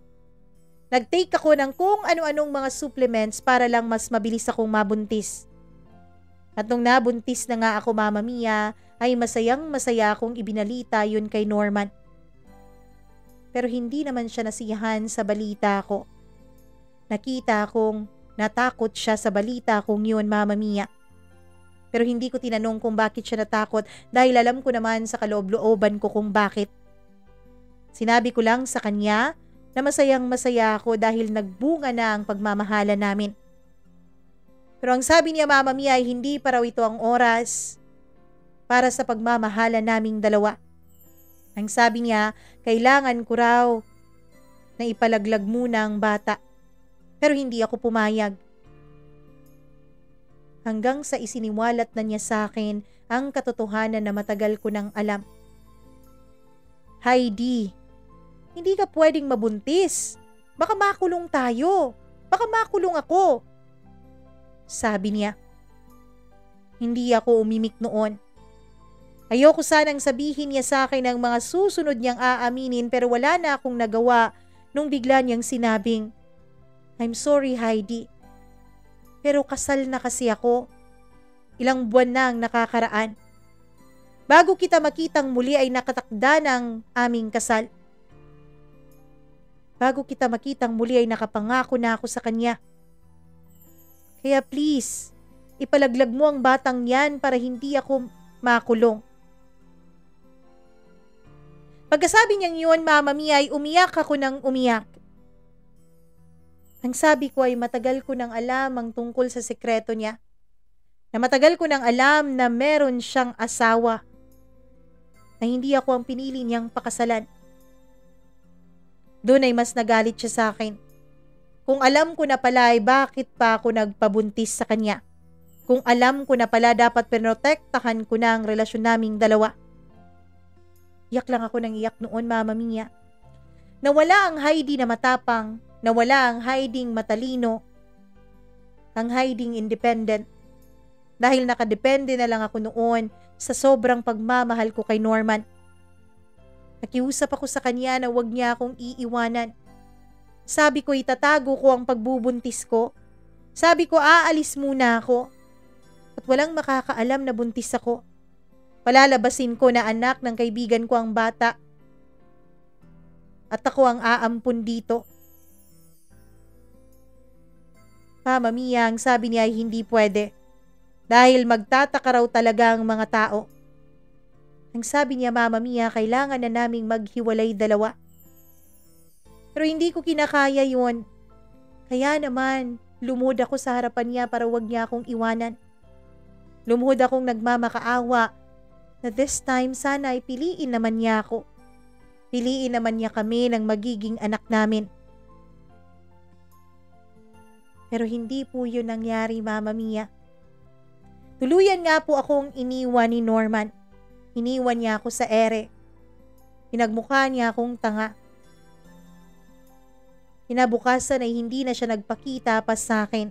A: Nag-take ako ng kung ano-anong mga supplements para lang mas mabilis akong mabuntis. At nung nabuntis na nga ako, Mama Mia, ay masayang-masaya akong ibinalita yun kay Norman. Pero hindi naman siya nasiyahan sa balita ko. Nakita kong natakot siya sa balita kong yun, Mama Mia. Pero hindi ko tinanong kung bakit siya natakot dahil alam ko naman sa kaloob-looban ko kung bakit. Sinabi ko lang sa kanya na masayang-masaya ako dahil nagbunga na ang pagmamahala namin. Pero ang sabi niya, Mama Mia, ay hindi pa raw ito ang oras para sa pagmamahala naming dalawa. Ang sabi niya, kailangan ko raw na ipalaglag muna ang bata. Pero hindi ako pumayag. Hanggang sa isiniwalat na niya sa akin ang katotohanan na matagal ko nang alam. Heidi, hindi ka pwedeng mabuntis. Baka makulong tayo. Baka makulong ako. Sabi niya. Hindi ako umimik noon. Ayoko sanang sabihin niya sa akin ang mga susunod niyang aaminin pero wala na akong nagawa nung bigla niyang sinabing, I'm sorry, Heidi. Pero kasal na kasi ako. Ilang buwan na ang nakakaraan. Bago kita makitang muli ay nakatakda ng aming kasal. Bago kita makitang muli ay nakapangako na ako sa kanya. Kaya please, ipalaglag mo ang batang yan para hindi ako makulong. Pagkasabi niyang yun, Mama Mia, ay umiyak ako ng umiyak. Ang sabi ko ay matagal ko nang alam ang tungkol sa sekreto niya. Na matagal ko nang alam na meron siyang asawa. Na hindi ako ang pinili niyang pakasalan. Doon ay mas nagalit siya sa akin. Kung alam ko na pala ay bakit pa ako nagpabuntis sa kanya. Kung alam ko na pala dapat pinotektahan ko na ang relasyon naming dalawa. Iyak lang ako ng iyak noon, Mama Mia. Nawala ang Heidi na matapang. Nawala ang Heidi matalino. Ang Heidi independent. Dahil nakadepende na lang ako noon sa sobrang pagmamahal ko kay Norman. Nakiusap ako sa kanya na huwag niya akong iiwanan. Sabi ko itatago ko ang pagbubuntis ko. Sabi ko aalis muna ako. At walang makakaalam na buntis ako. Palalabasin ko na anak ng kaibigan ko ang bata. At ako ang aampun dito. Mama Mia, ang sabi niya ay hindi pwede. Dahil magtataka raw talaga ang mga tao. Ang sabi niya, Mama Mia, kailangan na naming maghiwalay dalawa. Pero hindi ko kinakaya yun. Kaya naman, lumuhod ako sa harapan niya para wag niya akong iwanan. Lumuhod akong nagmamakaawa na this time sana ay piliin naman niya ako. Piliin naman niya kami ng magiging anak namin. Pero hindi po yun nangyari, Mama Mia. Tuluyan nga po akong iniwan ni Norman. Iniwan niya ako sa ere. Pinagmukha niya akong tanga. Kinabukasan ay hindi na siya nagpakita pa sa akin.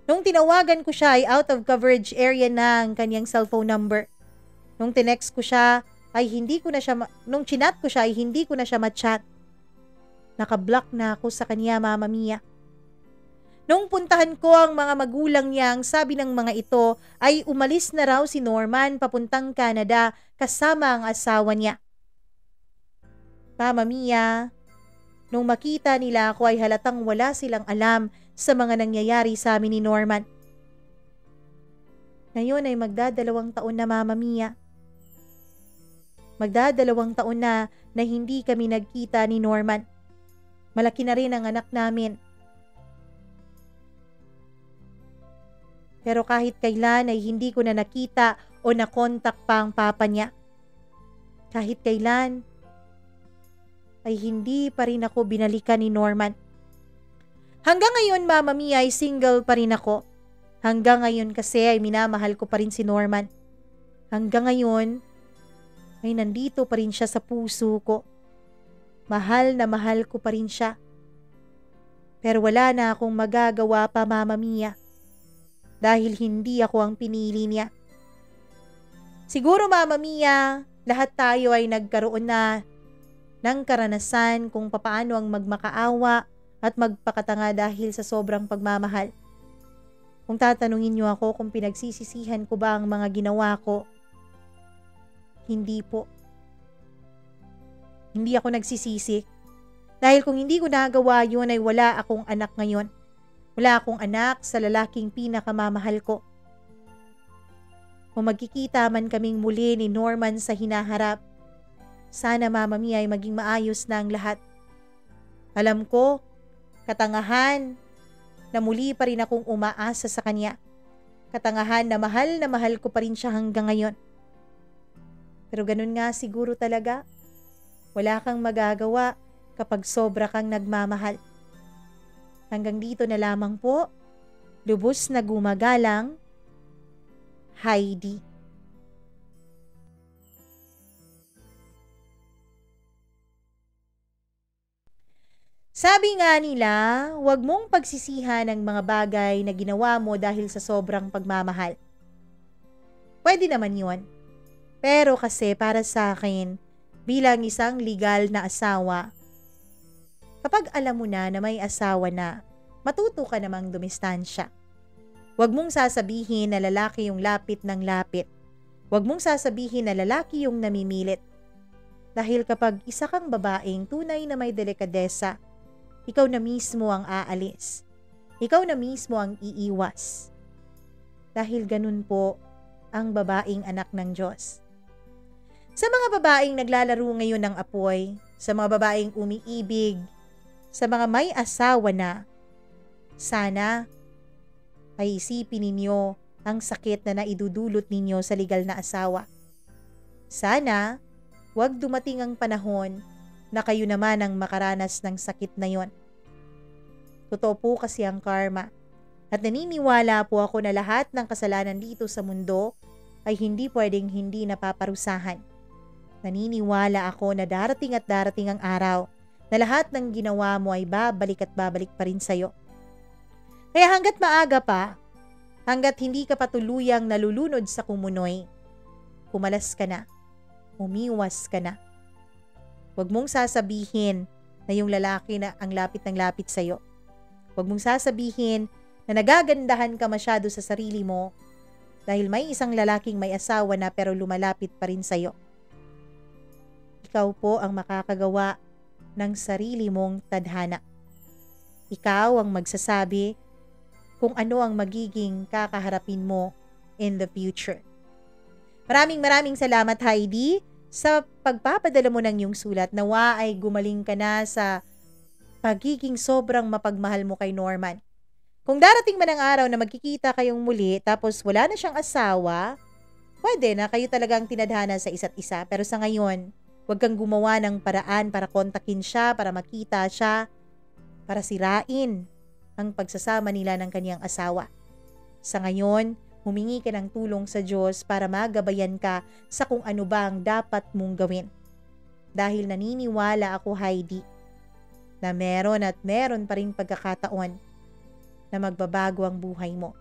A: Nung tinawagan ko siya ay out of coverage area na ang kanyang cellphone number. Nung tinext ko siya ay nung chinat ko siya ay hindi ko na siya ma-chat. Nakablock na ako sa kanya, Mama Mia. Nung puntahan ko ang mga magulang niya, ang sabi ng mga ito ay umalis na raw si Norman papuntang Canada kasama ang asawa niya. Mama Mia, nung makita nila ako ay halatang wala silang alam sa mga nangyayari sa amin ni Norman. Ngayon ay magdadalawang taon na, Mama Mia. Magdadalawang taon na hindi kami nagkita ni Norman. Malaki na rin ang anak namin. Pero kahit kailan ay hindi ko na nakita o nakontak pa ang papa niya. Kahit kailan ay hindi pa rin ako binalikan ni Norman. Hanggang ngayon, Mama Mia, ay single pa rin ako. Hanggang ngayon kasi ay minamahal ko pa rin si Norman. Hanggang ngayon ay nandito pa rin siya sa puso ko. Mahal na mahal ko pa rin siya. Pero wala na akong magagawa pa, Mama Mia. dahil hindi ako ang pinili niya. Siguro Mama Mia, lahat tayo ay nagkaroon na ng karanasan kung papaano ang magmakaawa at magpakatanga dahil sa sobrang pagmamahal. Kung tatanungin niyo ako kung pinagsisisihan ko ba ang mga ginawa ko, hindi po. Hindi ako nagsisisi. Dahil kung hindi ko nagawa yun ay wala akong anak ngayon. Wala akong anak sa lalaking pinakamamahal ko. Kung magkikita man kaming muli ni Norman sa hinaharap, sana Mama Mia ay maging maayos na ang lahat. Alam ko, katangahan na muli pa rin akong umaasa sa kanya. Katangahan na mahal ko pa rin siya hanggang ngayon. Pero ganun nga siguro talaga. Wala kang magagawa kapag sobra kang nagmamahal. Hanggang dito na lamang po. Lubos na gumagalang, Heidi. Sabi nga nila, huwag mong pagsisihan ang mga bagay na ginawa mo dahil sa sobrang pagmamahal. Pwede naman yun. Pero kasi para sa akin, bilang isang legal na asawa, kapag alam mo na may asawa na, matuto ka namang dumistansya. Huwag mong sasabihin na lalaki yung lapit ng lapit. Huwag mong sasabihin na lalaki yung namimilit. Dahil kapag isa kang babaeng tunay na may delikadesa, ikaw na mismo ang aalis. Ikaw na mismo ang iiwas. Dahil ganun po ang babaeng anak ng Diyos. Sa mga babaeng naglalaro ngayon ng apoy, sa mga babaeng umiibig, sa mga may asawa na, sana ay isipin ninyo ang sakit na naidudulot ninyo sa legal na asawa. Sana, huwag dumating ang panahon na kayo naman ang makaranas ng sakit na yon. Totoo po kasi ang karma. At naniniwala po ako na lahat ng kasalanan dito sa mundo ay hindi pwedeng hindi napaparusahan. Naniniwala ako na darating at darating ang araw na lahat ng ginawa mo ay babalik at babalik pa rin sa'yo. Kaya hanggat maaga pa, hanggat hindi ka patuluyang nalulunod sa kumunoy, kumalas ka na, umiwas ka na. Huwag mong sasabihin na yung lalaki na ang lapit ng lapit sa'yo. Huwag mong sasabihin na nagagandahan ka masyado sa sarili mo dahil may isang lalaking may asawa na pero lumalapit pa rin sa'yo. Ikaw po ang makakagawa ng sarili mong tadhana. Ikaw ang magsasabi kung ano ang magiging kakaharapin mo in the future. Maraming salamat, Heidi, sa pagpapadala mo ng iyong sulat. Nawa ay gumaling ka na sa pagiging sobrang mapagmahal mo kay Norman. Kung darating man ang araw na magkikita kayong muli tapos wala na siyang asawa, pwede na kayo talagang tinadhana sa isa't isa. Pero sa ngayon, huwag kang gumawa ng paraan para kontakin siya, para makita siya, para sirain ang pagsasama nila ng kanyang asawa. Sa ngayon, humingi ka ng tulong sa Diyos para magabayan ka sa kung ano ba ang dapat mong gawin. Dahil naniniwala ako, Heidi, na meron at meron pa ring pagkakataon na magbabago ang buhay mo.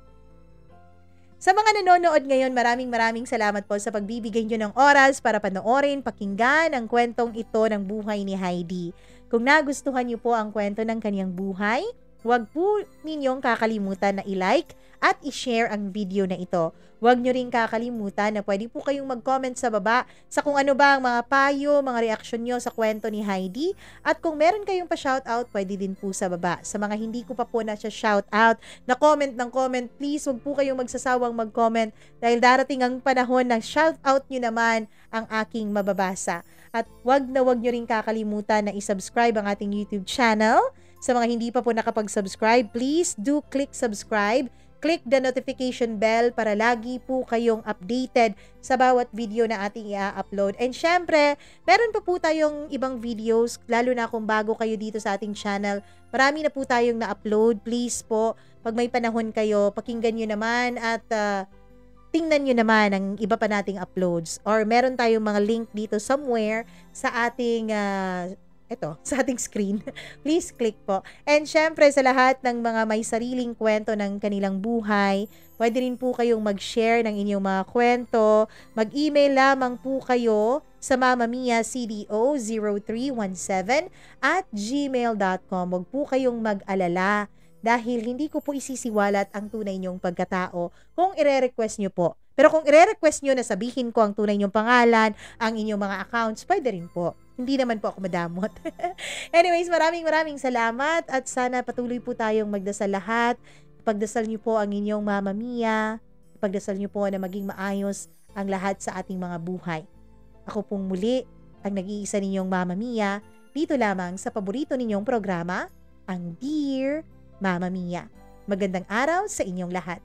A: Sa mga nanonood ngayon, maraming salamat po sa pagbibigay nyo ng oras para panoorin, pakinggan ang kwentong ito ng buhay ni Heidi. Kung nagustuhan nyo po ang kwento ng kanyang buhay, huwag po ninyong kakalimutan na i-like at i-share ang video na ito. Huwag nyo rin kakalimutan na pwede po kayong mag-comment sa baba sa kung ano ba ang mga payo, mga reaksyon nyo sa kwento ni Heidi. At kung meron kayong pa-shoutout, pwede din po sa baba. Sa mga hindi ko pa po na siya shoutout, na comment ng comment, please huwag po kayong magsasawang mag-comment dahil darating ang panahon na shoutout nyo naman ang aking mababasa. At huwag nyo rin kakalimutan na i-subscribe ang ating YouTube channel. Sa mga hindi pa po nakapag-subscribe, please do click subscribe. Click the notification bell para lagi po kayong updated sa bawat video na ating i-upload. And syempre, meron pa po tayong ibang videos, lalo na kung bago kayo dito sa ating channel. Marami na po tayong na-upload. Please po, pag may panahon kayo, pakinggan nyo naman at tingnan nyo naman ang iba pa nating uploads. Or meron tayong mga link dito somewhere sa ating ito, sa ating screen. Please click po. And syempre sa lahat ng mga may sariling kwento ng kanilang buhay, pwede rin po kayong mag-share ng inyong mga kwento. Mag-email lamang po kayo sa mamamiacdo0317@gmail.com. Huwag po kayong mag-alala dahil hindi ko po isisiwalat ang tunay niyong pagkatao kung ire-request niyo po. Pero kung ire-request niyo na sabihin ko ang tunay niyong pangalan, ang inyong mga accounts, pwede rin po. Hindi naman po ako madamot. Anyways, maraming salamat at sana patuloy po tayong magdasal lahat. Pagdasal niyo po ang inyong Mama Mia. Pagdasal niyo po na maging maayos ang lahat sa ating mga buhay. Ako pong muli ang nag-iisa ninyong Mama Mia dito lamang sa paborito ninyong programa, ang Dear Mama Mia. Magandang araw sa inyong lahat.